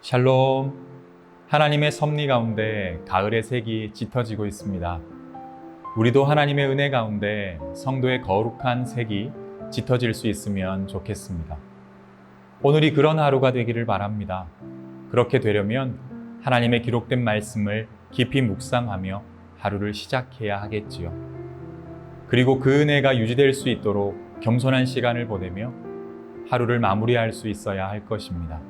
샬롬. 하나님의 섭리 가운데 가을의 색이 짙어지고 있습니다. 우리도 하나님의 은혜 가운데 성도의 거룩한 색이 짙어질 수 있으면 좋겠습니다. 오늘이 그런 하루가 되기를 바랍니다. 그렇게 되려면 하나님의 기록된 말씀을 깊이 묵상하며 하루를 시작해야 하겠지요. 그리고 그 은혜가 유지될 수 있도록 겸손한 시간을 보내며 하루를 마무리할 수 있어야 할 것입니다.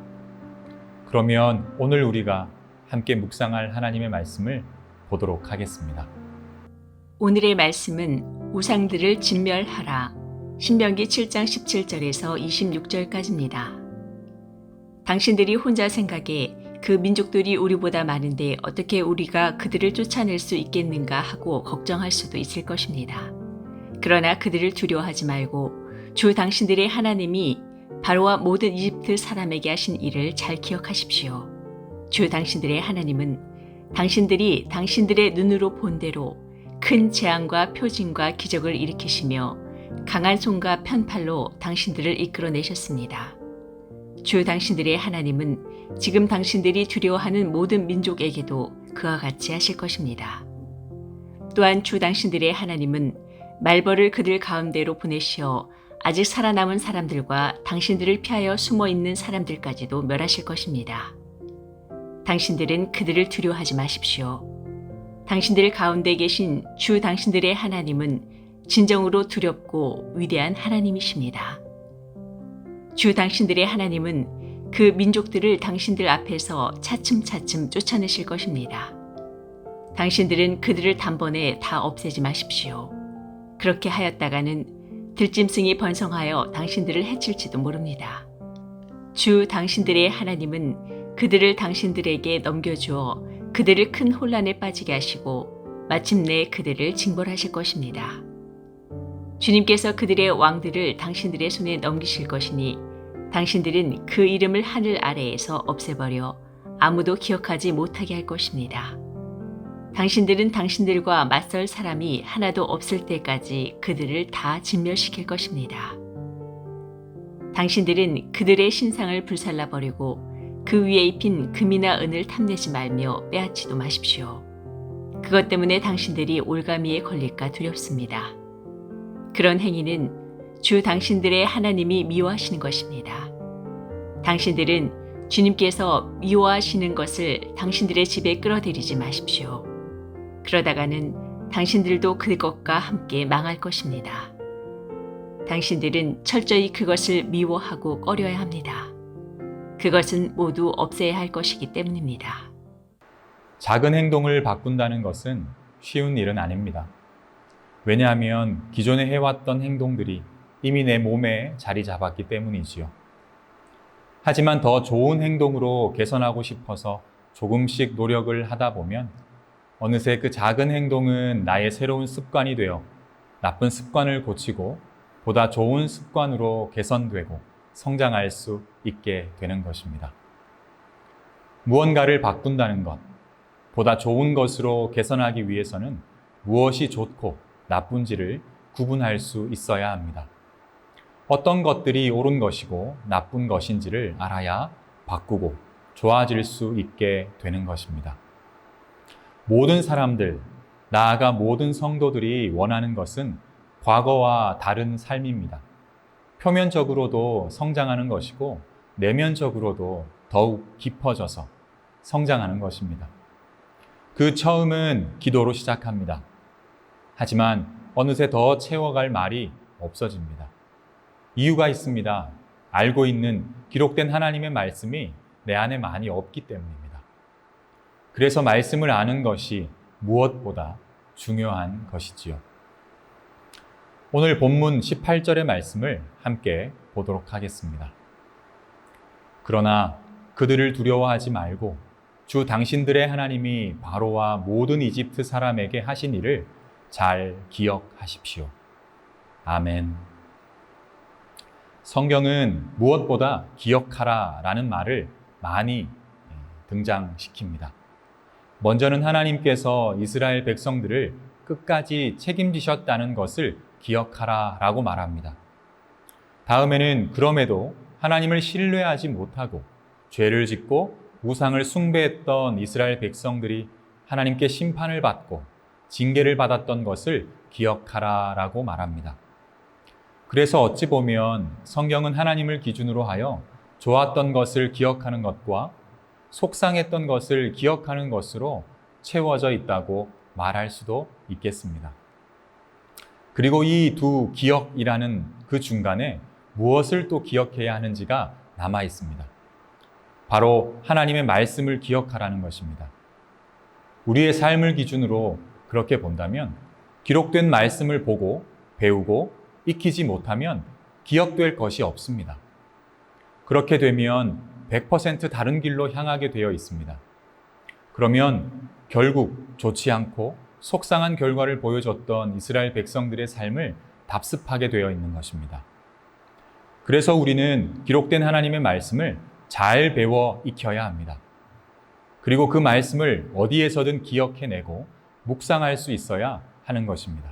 그러면 오늘 우리가 함께 묵상할 하나님의 말씀을 보도록 하겠습니다. 오늘의 말씀은 우상들을 진멸하라. 신명기 7장 17절에서 26절까지입니다. 당신들이 혼자 생각해 그 민족들이 우리보다 많은데 어떻게 우리가 그들을 쫓아낼 수 있겠는가 하고 걱정할 수도 있을 것입니다. 그러나 그들을 두려워하지 말고 주 당신들의 하나님이 바로와 모든 이집트 사람에게 하신 일을 잘 기억하십시오. 주 당신들의 하나님은 당신들이 당신들의 눈으로 본 대로 큰 재앙과 표징과 기적을 일으키시며 강한 손과 편팔로 당신들을 이끌어내셨습니다. 주 당신들의 하나님은 지금 당신들이 두려워하는 모든 민족에게도 그와 같이 하실 것입니다. 또한 주 당신들의 하나님은 말벌을 그들 가운데로 보내시어 아직 살아남은 사람들과 당신들을 피하여 숨어 있는 사람들까지도 멸하실 것입니다. 당신들은 그들을 두려워하지 마십시오. 당신들 가운데 계신 주 당신들의 하나님은 진정으로 두렵고 위대한 하나님이십니다. 주 당신들의 하나님은 그 민족들을 당신들 앞에서 차츰차츰 쫓아내실 것입니다. 당신들은 그들을 단번에 다 없애지 마십시오. 그렇게 하였다가는 들짐승이 번성하여 당신들을 해칠지도 모릅니다. 주 당신들의 하나님은 그들을 당신들에게 넘겨주어 그들을 큰 혼란에 빠지게 하시고 마침내 그들을 징벌하실 것입니다. 주님께서 그들의 왕들을 당신들의 손에 넘기실 것이니 당신들은 그 이름을 하늘 아래에서 없애버려 아무도 기억하지 못하게 할 것입니다. 당신들은 당신들과 맞설 사람이 하나도 없을 때까지 그들을 다 진멸시킬 것입니다. 당신들은 그들의 신상을 불살라버리고 그 위에 입힌 금이나 은을 탐내지 말며 빼앗지도 마십시오. 그것 때문에 당신들이 올가미에 걸릴까 두렵습니다. 그런 행위는 주 당신들의 하나님이 미워하시는 것입니다. 당신들은 주님께서 미워하시는 것을 당신들의 집에 끌어들이지 마십시오. 그러다가는 당신들도 그것과 함께 망할 것입니다. 당신들은 철저히 그것을 미워하고 꺼려야 합니다. 그것은 모두 없애야 할 것이기 때문입니다. 작은 행동을 바꾼다는 것은 쉬운 일은 아닙니다. 왜냐하면 기존에 해왔던 행동들이 이미 내 몸에 자리 잡았기 때문이지요. 하지만 더 좋은 행동으로 개선하고 싶어서 조금씩 노력을 하다 보면 어느새 그 작은 행동은 나의 새로운 습관이 되어 나쁜 습관을 고치고 보다 좋은 습관으로 개선되고 성장할 수 있게 되는 것입니다. 무언가를 바꾼다는 것, 보다 좋은 것으로 개선하기 위해서는 무엇이 좋고 나쁜지를 구분할 수 있어야 합니다. 어떤 것들이 옳은 것이고 나쁜 것인지를 알아야 바꾸고 좋아질 수 있게 되는 것입니다. 모든 사람들, 나아가 모든 성도들이 원하는 것은 과거와 다른 삶입니다. 표면적으로도 성장하는 것이고 내면적으로도 더욱 깊어져서 성장하는 것입니다. 그 처음은 기도로 시작합니다. 하지만 어느새 더 채워갈 말이 없어집니다. 이유가 있습니다. 알고 있는 기록된 하나님의 말씀이 내 안에 많이 없기 때문입니다. 그래서 말씀을 아는 것이 무엇보다 중요한 것이지요. 오늘 본문 18절의 말씀을 함께 보도록 하겠습니다. 그러나 그들을 두려워하지 말고 주 당신들의 하나님이 바로와 모든 이집트 사람에게 하신 일을 잘 기억하십시오. 아멘. 성경은 무엇보다 기억하라 라는 말을 많이 등장시킵니다. 먼저는 하나님께서 이스라엘 백성들을 끝까지 책임지셨다는 것을 기억하라 라고 말합니다. 다음에는 그럼에도 하나님을 신뢰하지 못하고 죄를 짓고 우상을 숭배했던 이스라엘 백성들이 하나님께 심판을 받고 징계를 받았던 것을 기억하라라고 말합니다. 그래서 어찌 보면 성경은 하나님을 기준으로 하여 좋았던 것을 기억하는 것과 속상했던 것을 기억하는 것으로 채워져 있다고 말할 수도 있겠습니다. 그리고 이 두 기억이라는 그 중간에 무엇을 또 기억해야 하는지가 남아 있습니다. 바로 하나님의 말씀을 기억하라는 것입니다. 우리의 삶을 기준으로 그렇게 본다면 기록된 말씀을 보고 배우고 익히지 못하면 기억될 것이 없습니다. 그렇게 되면 100% 다른 길로 향하게 되어 있습니다. 그러면 결국 좋지 않고 속상한 결과를 보여줬던 이스라엘 백성들의 삶을 답습하게 되어 있는 것입니다. 그래서 우리는 기록된 하나님의 말씀을 잘 배워 익혀야 합니다. 그리고 그 말씀을 어디에서든 기억해내고 묵상할 수 있어야 하는 것입니다.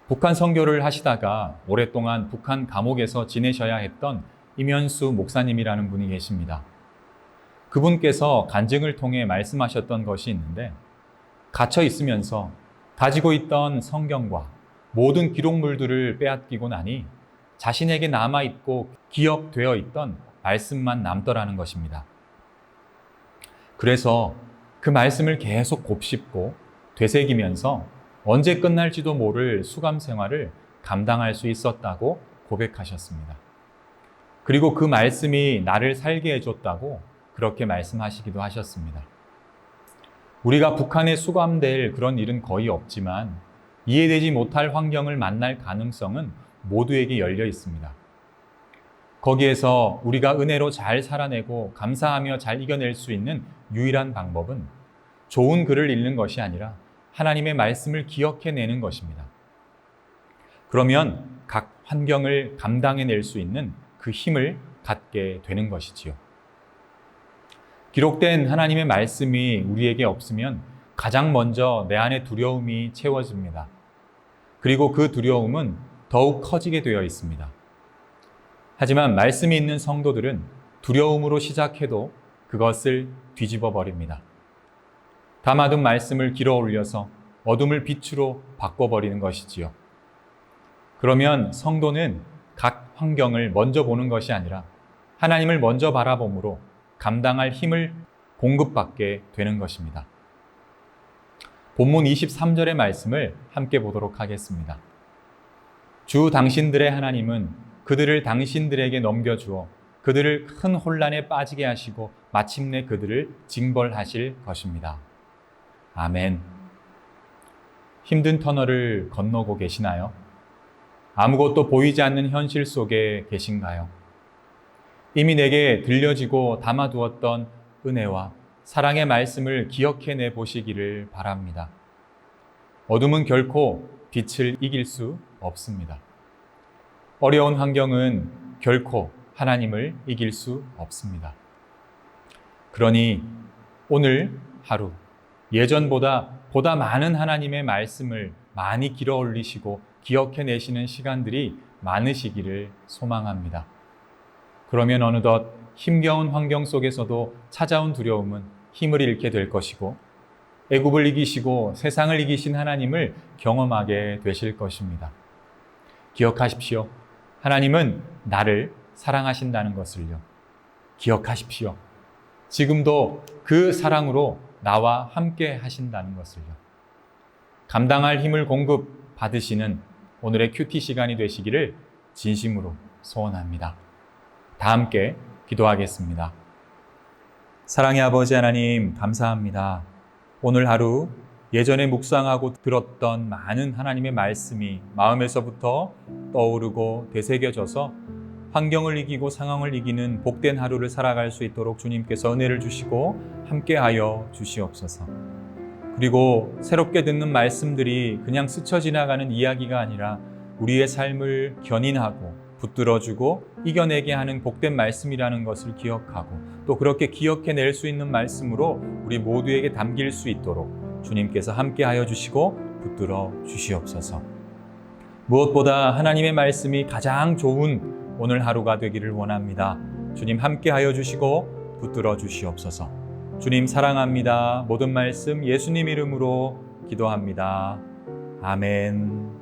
북한 선교를 하시다가 오랫동안 북한 감옥에서 지내셔야 했던 임현수 목사님이라는 분이 계십니다. 그분께서 간증을 통해 말씀하셨던 것이 있는데, 갇혀 있으면서 가지고 있던 성경과 모든 기록물들을 빼앗기고 나니 자신에게 남아있고 기억되어 있던 말씀만 남더라는 것입니다. 그래서 그 말씀을 계속 곱씹고 되새기면서 언제 끝날지도 모를 수감 생활을 감당할 수 있었다고 고백하셨습니다. 그리고 그 말씀이 나를 살게 해줬다고 그렇게 말씀하시기도 하셨습니다. 우리가 북한에 수감될 그런 일은 거의 없지만 이해되지 못할 환경을 만날 가능성은 모두에게 열려 있습니다. 거기에서 우리가 은혜로 잘 살아내고 감사하며 잘 이겨낼 수 있는 유일한 방법은 좋은 글을 읽는 것이 아니라 하나님의 말씀을 기억해내는 것입니다. 그러면 각 환경을 감당해낼 수 있는 그 힘을 갖게 되는 것이지요. 기록된 하나님의 말씀이 우리에게 없으면 가장 먼저 내 안에 두려움이 채워집니다. 그리고 그 두려움은 더욱 커지게 되어 있습니다. 하지만 말씀이 있는 성도들은 두려움으로 시작해도 그것을 뒤집어 버립니다. 담아둔 말씀을 길어 올려서 어둠을 빛으로 바꿔버리는 것이지요. 그러면 성도는 각 환경을 먼저 보는 것이 아니라 하나님을 먼저 바라봄으로 감당할 힘을 공급받게 되는 것입니다. 본문 23절의 말씀을 함께 보도록 하겠습니다. 주 당신들의 하나님은 그들을 당신들에게 넘겨주어 그들을 큰 혼란에 빠지게 하시고 마침내 그들을 징벌하실 것입니다. 아멘. 힘든 터널을 건너고 계시나요? 아무것도 보이지 않는 현실 속에 계신가요? 이미 내게 들려지고 담아두었던 은혜와 사랑의 말씀을 기억해내 보시기를 바랍니다. 어둠은 결코 빛을 이길 수 없습니다. 어려운 환경은 결코 하나님을 이길 수 없습니다. 그러니 오늘 하루 예전보다 보다 많은 하나님의 말씀을 많이 길어 올리시고 기억해내시는 시간들이 많으시기를 소망합니다. 그러면 어느덧 힘겨운 환경 속에서도 찾아온 두려움은 힘을 잃게 될 것이고 애굽을 이기시고 세상을 이기신 하나님을 경험하게 되실 것입니다. 기억하십시오. 하나님은 나를 사랑하신다는 것을요. 기억하십시오. 지금도 그 사랑으로 나와 함께 하신다는 것을요. 감당할 힘을 공급 받으시는 오늘의 큐티 시간이 되시기를 진심으로 소원합니다. 다 함께 기도하겠습니다. 사랑의 아버지 하나님, 감사합니다. 오늘 하루 예전에 묵상하고 들었던 많은 하나님의 말씀이 마음에서부터 떠오르고 되새겨져서 환경을 이기고 상황을 이기는 복된 하루를 살아갈 수 있도록 주님께서 은혜를 주시고 함께하여 주시옵소서. 그리고 새롭게 듣는 말씀들이 그냥 스쳐 지나가는 이야기가 아니라 우리의 삶을 견인하고 붙들어주고 이겨내게 하는 복된 말씀이라는 것을 기억하고 또 그렇게 기억해낼 수 있는 말씀으로 우리 모두에게 담길 수 있도록 주님께서 함께하여 주시고 붙들어 주시옵소서. 무엇보다 하나님의 말씀이 가장 좋은 오늘 하루가 되기를 원합니다. 주님 함께하여 주시고 붙들어 주시옵소서. 주님 사랑합니다. 모든 말씀 예수님 이름으로 기도합니다. 아멘.